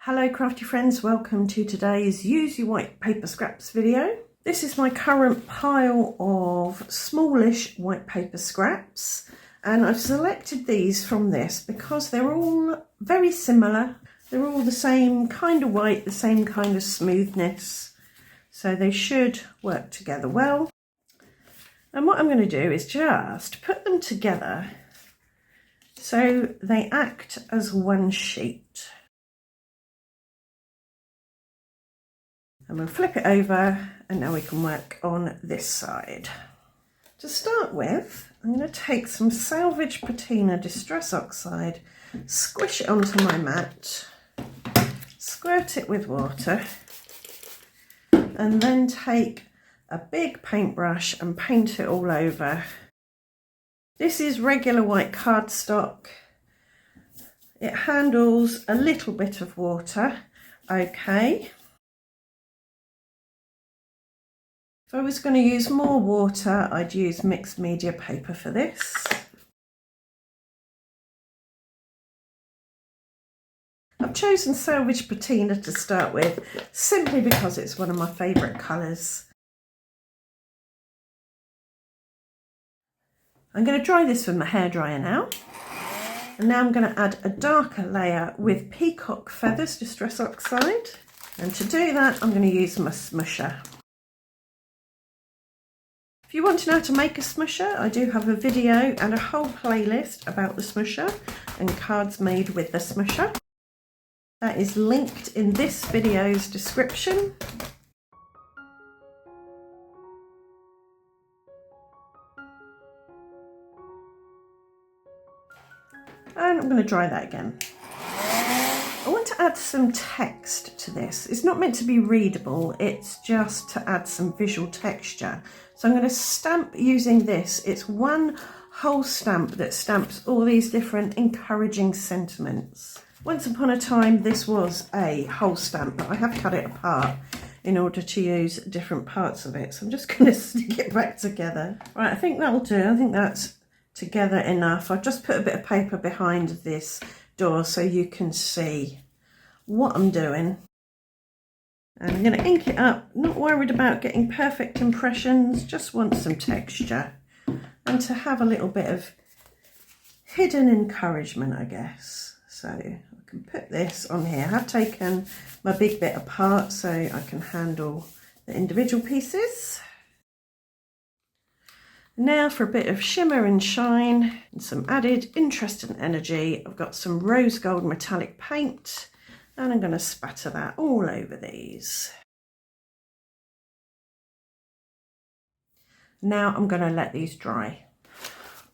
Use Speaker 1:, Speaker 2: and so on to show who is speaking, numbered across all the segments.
Speaker 1: Hello crafty friends, welcome to today's Use Your White Paper Scraps video. This is my current pile of smallish white paper scraps, and I've selected these from this because they're all very similar. They're all the same kind of white, the same kind of smoothness, so they should work together well. And what I'm going to do is just put them together so they act as one sheet. And we'll flip it over, and now we can work on this side. To start with, I'm going to take some salvage patina distress oxide, squish it onto my mat, squirt it with water, and then take a big paintbrush and paint it all over. This is regular white cardstock. It handles a little bit of water, okay. If I was going to use more water, I'd use mixed media paper for this. I've chosen salvage patina to start with, simply because it's one of my favourite colours. I'm going to dry this with my hairdryer now. And now I'm going to add a darker layer with peacock feathers distress oxide. And to do that, I'm going to use my smusher. If you want to know how to make a smusher, I do have a video and a whole playlist about the smusher and cards made with the smusher. That is linked in this video's description. And I'm going to dry that again. I want to add some text to this. It's not meant to be readable, it's just to add some visual texture. So I'm going to stamp using this. It's one whole stamp that stamps all these different encouraging sentiments. Once upon a time this was a whole stamp, but I have cut it apart in order to use different parts of it. So I'm just going to stick it back together. Right, I think that'll do. I think that's together enough. I've just put a bit of paper behind this door so you can see what I'm doing. And I'm going to ink it up, not worried about getting perfect impressions, just want some texture and to have a little bit of hidden encouragement, I guess. So I can put this on here. I have taken my big bit apart so I can handle the individual pieces. Now for a bit of shimmer and shine and some added interest and energy, I've got some rose gold metallic paint and I'm going to spatter that all over these. Now I'm going to let these dry.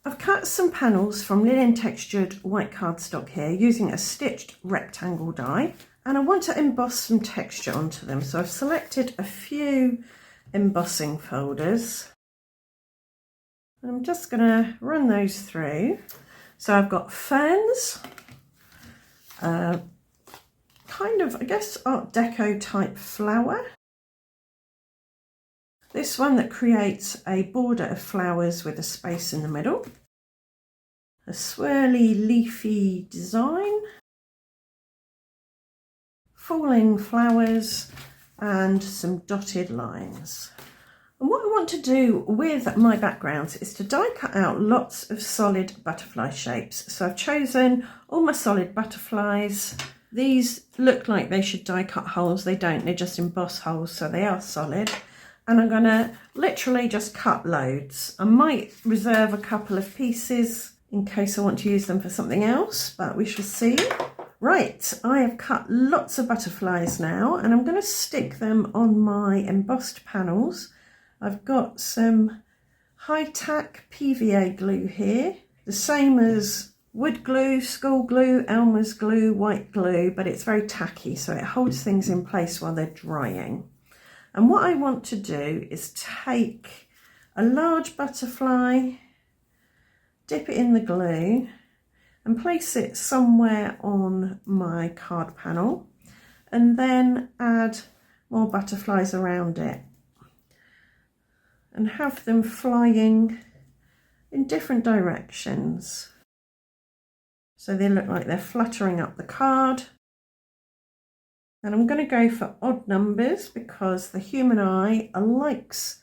Speaker 1: I've cut some panels from linen textured white cardstock here using a stitched rectangle die, and I want to emboss some texture onto them. So I've selected a few embossing folders. And I'm just going to run those through. So I've got ferns, kind of, I guess, Art Deco type flower. This one that creates a border of flowers with a space in the middle. A swirly leafy design. Falling flowers and some dotted lines. And what I want to do with my backgrounds is to die cut out lots of solid butterfly shapes. So I've chosen all my solid butterflies. These look like they should die cut holes. They don't, they just emboss holes, so they are solid. And I'm going to literally just cut loads. I might reserve a couple of pieces in case I want to use them for something else, but we shall see. Right, I have cut lots of butterflies now, and I'm going to stick them on my embossed panels. I've got some high-tack PVA glue here, the same as wood glue, school glue, Elmer's glue, white glue, but it's very tacky, so it holds things in place while they're drying. And what I want to do is take a large butterfly, dip it in the glue, and place it somewhere on my card panel, and then add more butterflies around it. And have them flying in different directions. So they look like they're fluttering up the card. And I'm going to go for odd numbers because the human eye likes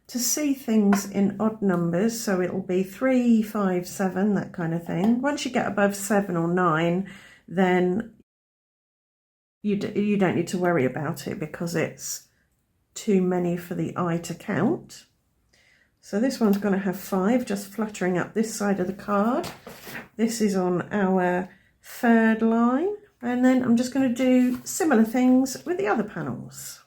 Speaker 1: to see things in odd numbers. So it'll be 3, 5, 7, that kind of thing. Once you get above 7 or 9, then you don't need to worry about it because it's too many for the eye to count. So this one's going to have 5 just fluttering up this side of the card. This is on our 3rd line. And then I'm just going to do similar things with the other panels.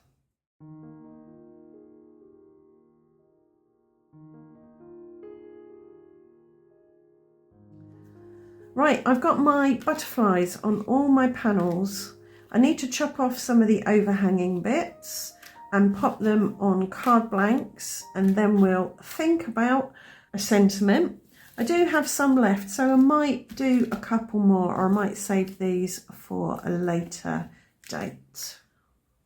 Speaker 1: Right, I've got my butterflies on all my panels. I need to chop off some of the overhanging bits and pop them on card blanks, and then we'll think about a sentiment. I do have some left, so I might do a couple more, or I might save these for a later date.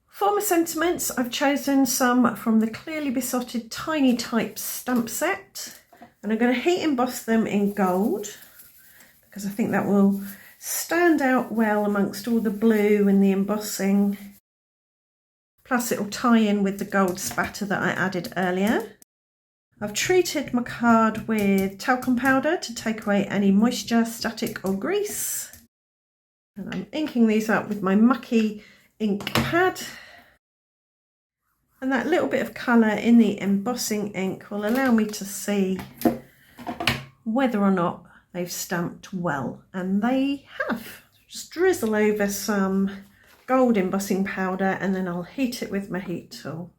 Speaker 1: For my sentiments, I've chosen some from the Clearly Besotted Tiny Type stamp set, and I'm going to heat emboss them in gold because I think that will stand out well amongst all the blue and the embossing. Plus it'll tie in with the gold spatter that I added earlier. I've treated my card with talcum powder to take away any moisture, static or grease. And I'm inking these up with my mucky ink pad. And that little bit of colour in the embossing ink will allow me to see whether or not they've stamped well. And they have. Just drizzle over some gold embossing powder and then I'll heat it with my heat tool.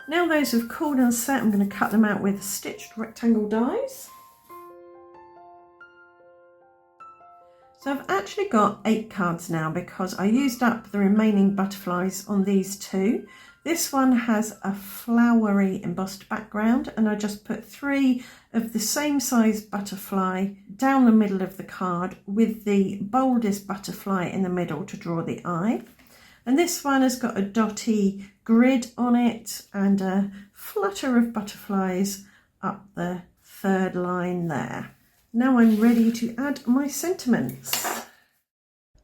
Speaker 1: Now those have cooled and set, I'm going to cut them out with stitched rectangle dies. So I've actually got 8 cards now because I used up the remaining butterflies on these 2. This one has a flowery embossed background and I just put 3 of the same size butterfly down the middle of the card with the boldest butterfly in the middle to draw the eye. And this one has got a dotty grid on it and a flutter of butterflies up the 3rd line there. Now I'm ready to add my sentiments.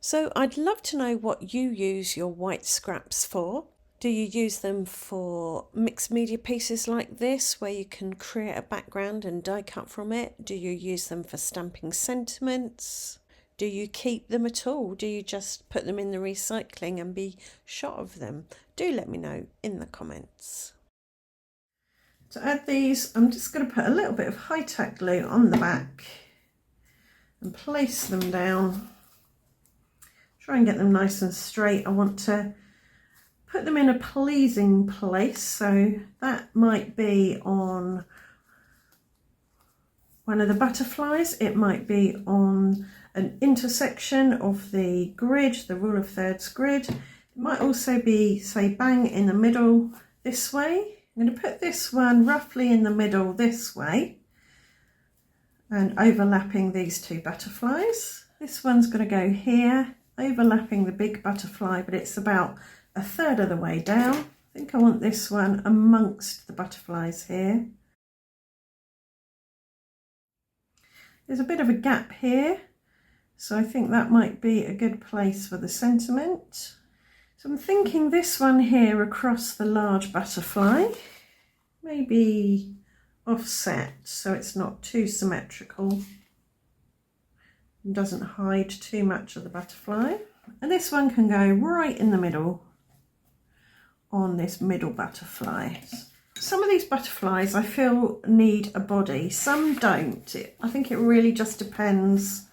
Speaker 1: So I'd love to know what you use your white scraps for. Do you use them for mixed media pieces like this where you can create a background and die cut from it? Do you use them for stamping sentiments? Do you keep them at all? Do you just put them in the recycling and be shot of them? Do let me know in the comments. To add these, I'm just going to put a little bit of high-tack glue on the back and place them down. Try and get them nice and straight. I want to put them in a pleasing place, so that might be on one of the butterflies, it might be on an intersection of the grid, the rule of thirds grid. It might also be, say, bang in the middle this way. I'm going to put this one roughly in the middle this way and overlapping these 2 butterflies. This one's going to go here, overlapping the big butterfly, but it's about 1/3 of the way down. I think I want this one amongst the butterflies here. There's a bit of a gap here, so I think that might be a good place for the sentiment. So I'm thinking this one here across the large butterfly, maybe offset so it's not too symmetrical and doesn't hide too much of the butterfly. And this one can go right in the middle on this middle butterfly. Some of these butterflies I feel need a body, some don't. I think it really just depends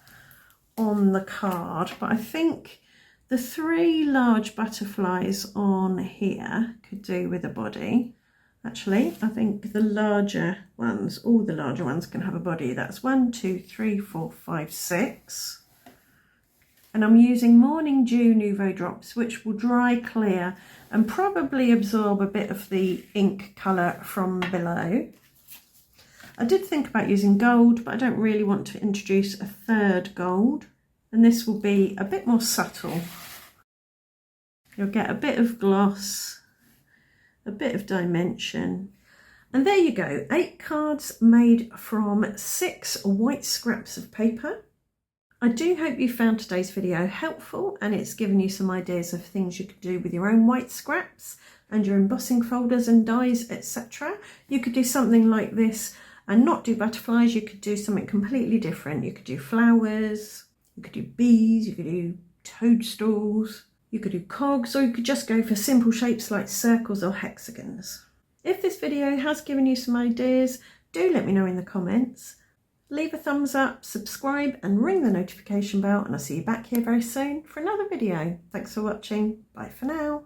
Speaker 1: on the card, but I think the 3 large butterflies on here could do with a body. Actually, I think the larger ones, all the larger ones can have a body. That's 1, 2, 3, 4, 5, 6. And I'm using Morning Dew Nouveau drops, which will dry clear and probably absorb a bit of the ink colour from below. I did think about using gold, but I don't really want to introduce a 3rd gold. And this will be a bit more subtle. You'll get a bit of gloss, a bit of dimension. And there you go, 8 cards made from 6 white scraps of paper. I do hope you found today's video helpful and it's given you some ideas of things you could do with your own white scraps and your embossing folders and dies, etc. You could do something like this and not do butterflies. You could do something completely different. You could do flowers, you could do bees, you could do toadstools, you could do cogs, or you could just go for simple shapes like circles or hexagons. If this video has given you some ideas, do let me know in the comments. Leave a thumbs up, subscribe and ring the notification bell, and I'll see you back here very soon for another video. Thanks for watching. Bye for now.